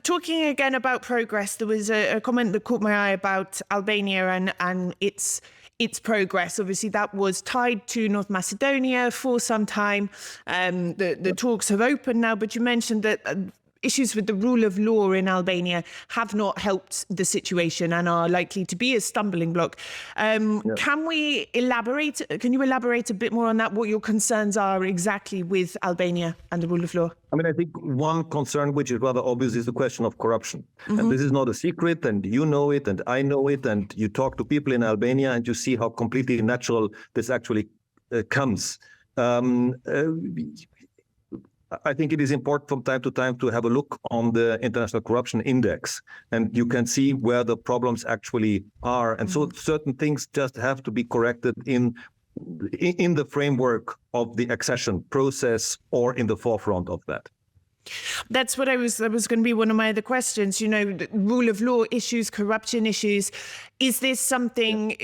talking again about progress, there was a comment that caught my eye about Albania and its progress. Obviously, that was tied to North Macedonia for some time. The talks have opened now, but you mentioned that issues with the rule of law in Albania have not helped the situation and are likely to be a stumbling block. Can you elaborate a bit more on that, what your concerns are exactly with Albania and the rule of law? I mean, I think one concern, which is rather obvious, is the question of corruption. And this is not a secret, and you know it, and I know it, and you talk to people in Albania, and you see how completely natural this actually comes. I think it is important from time to time to have a look on the International Corruption Index, and you can see where the problems actually are. And so certain things just have to be corrected in the framework of the accession process or in the forefront of that. That was going to be one of my other questions. You know, rule of law issues, corruption issues. Is this something,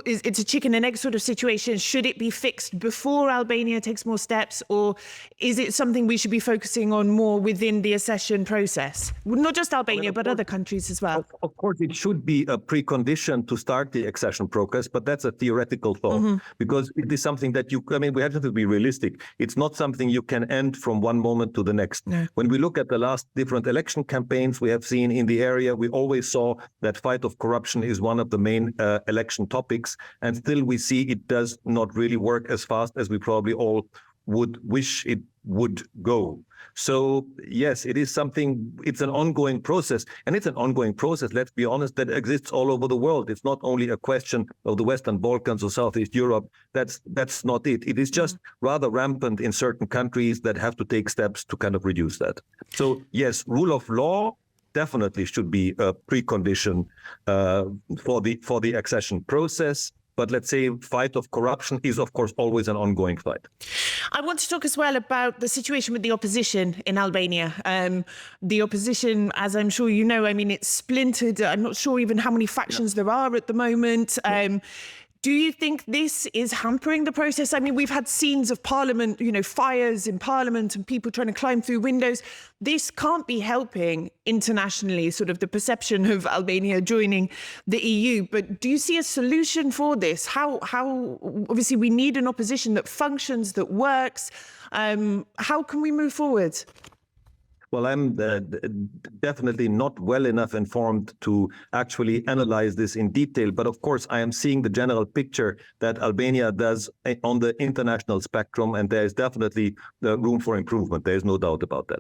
it's a chicken and egg sort of situation? Should it be fixed before Albania takes more steps, or is it something we should be focusing on more within the accession process? Not just Albania, but other countries as well. Of course, it should be a precondition to start the accession process, but that's a theoretical thought, because it is something that we have to be realistic. It's not something you can end from one moment to the next. No. When we look at the last different election campaigns we have seen in the area, we always saw that fight of corruption is one of the main election topics. And still we see it does not really work as fast as we probably all would wish it would go. So yes, it is something, it's an ongoing process. And it's an ongoing process, let's be honest, that exists all over the world. It's not only a question of the Western Balkans or Southeast Europe. That's not it. It is just rather rampant in certain countries that have to take steps to kind of reduce that. So yes, rule of law definitely should be a precondition for the accession process. But let's say fight of corruption is, of course, always an ongoing fight. I want to talk as well about the situation with the opposition in Albania. The opposition, as I'm sure you know, I mean, it's splintered. I'm not sure even how many factions there are at the moment. Do you think this is hampering the process? I mean, we've had scenes of parliament, you know, fires in parliament and people trying to climb through windows. This can't be helping internationally, sort of the perception of Albania joining the EU. But do you see a solution for this? How obviously we need an opposition that functions, that works. How can we move forward? Well, I'm definitely not well enough informed to actually analyze this in detail. But of course, I am seeing the general picture that Albania does on the international spectrum, and there is definitely room for improvement. There is no doubt about that.